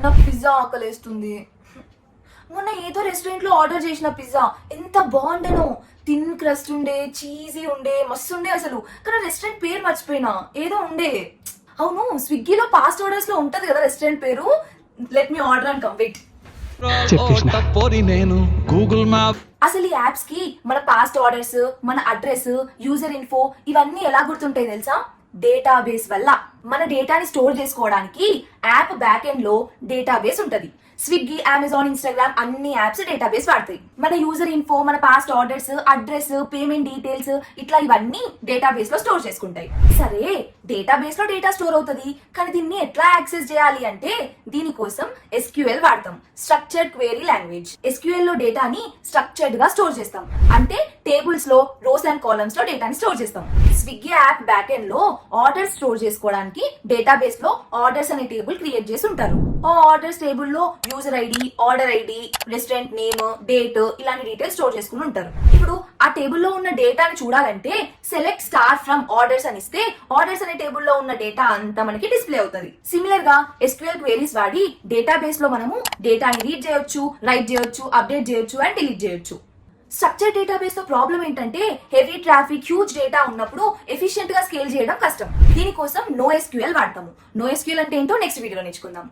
నాకు పిజ్జా ఆకలేస్తుంది. మొన్న ఏదో రెస్టారెంట్ లో ఆర్డర్ చేసిన పిజ్జా ఎంత బాగుండేనో. థిన్ క్రస్ట్ ఉండే, చీజీ ఉండే, మస్తు ఉండే అసలు. కానీ రెస్టారెంట్ పేరు మర్చిపోయినా. ఏదో ఉండే. అవును, స్విగ్గీలో పాస్ట్ ఆర్డర్స్ లో ఉంటది కదా రెస్టారెంట్ పేరు. Let me order and complete. నేను గూగుల్ మ్యాప్. అసలు ఈ యాప్స్ కి మన పాస్ట్ ఆర్డర్స్, మన అడ్రస్, యూజర్ ఇన్ఫో ఇవన్నీ ఎలా గుర్తుంటాయి తెలుసా? డేటాబేస్ వల్ల. మన డేటాని స్టోర్ చేసుకోవడానికి యాప్ బ్యాక్ ఎండ్ లో డేటాబేస్ ఉంటది. స్విగ్గీ, అమెజాన్, ఇన్స్టాగ్రామ్ అన్ని యాప్స్ డేటాబేస్ వాడతాయి. మన యూజర్ ఇన్ఫో, మన past orders, address, payment details ఇట్లా ఇవన్నీ డేటాబేస్ లో స్టోర్ చేసుకుంటాయి. సరే, డేటాబేస్ లో డేటా స్టోర్ అవుతుంది, కానీ దీన్ని ఎట్లా యాక్సెస్ చేయాలి అంటే దీనికోసం SQL వాడతాం, స్ట్రక్చర్డ్ క్వెరీ లాంగ్వేజ్. SQL లో డేటాని స్ట్రక్చర్డ్ గా స్టోర్ చేస్తాం, అంటే టేబుల్స్ లో రోస్ అండ్ కాలమ్స్ లో డేటాని స్టోర్ చేస్తాం. స్విగ్గీ యాప్ బ్యాక్ ఎండ్ లో ఆర్డర్స్ స్టోర్ చేసుకోవడానికి డేటాబేస్ లో ఆర్డర్స్ అనే టేబుల్ క్రియేట్ చేసి ఉంటారు. ఆ ఆర్డర్స్ టేబుల్ లో user ID, order ID, restaurant name, date ఇలాంటి డీటెయిల్స్ స్టోర్ చేసుకుని ఉంటారు. ఇప్పుడు ఆ టేబుల్ లో ఉన్న డేటాని చూడాలంటే సెలెక్ట్ స్టార్ ఫ్రమ్ ఆర్డర్స్ అని ఇస్తే ఆర్డర్స్ అనే టేబుల్ లో ఉన్న డేటా అంతా మనకి డిస్ప్లే అవుతుంది. సిమిలర్ గా SQL క్వెరీస్ వాడి డేటాబేస్ లో మనము డేటాని రీడ్ చేయొచ్చు, రైట్ చేయొచ్చు, అప్డేట్ చేయొచ్చు అండ్ డిలీట్ చేయొచ్చు. స్ట్రక్చర్ డేటాబేస్ తో ప్రాబ్లం ఏంటంటే హెవీ ట్రాఫిక్, హ్యూజ్ డేటా ఉన్నప్పుడు ఎఫిషియెంట్ గా స్కేల్ చేయడం కష్టం. దీనికోసం NoSQL వాడతాము. NoSQL అంటే ఏంటో నెక్స్ట్ వీడియోలో నేర్చుకుందాం.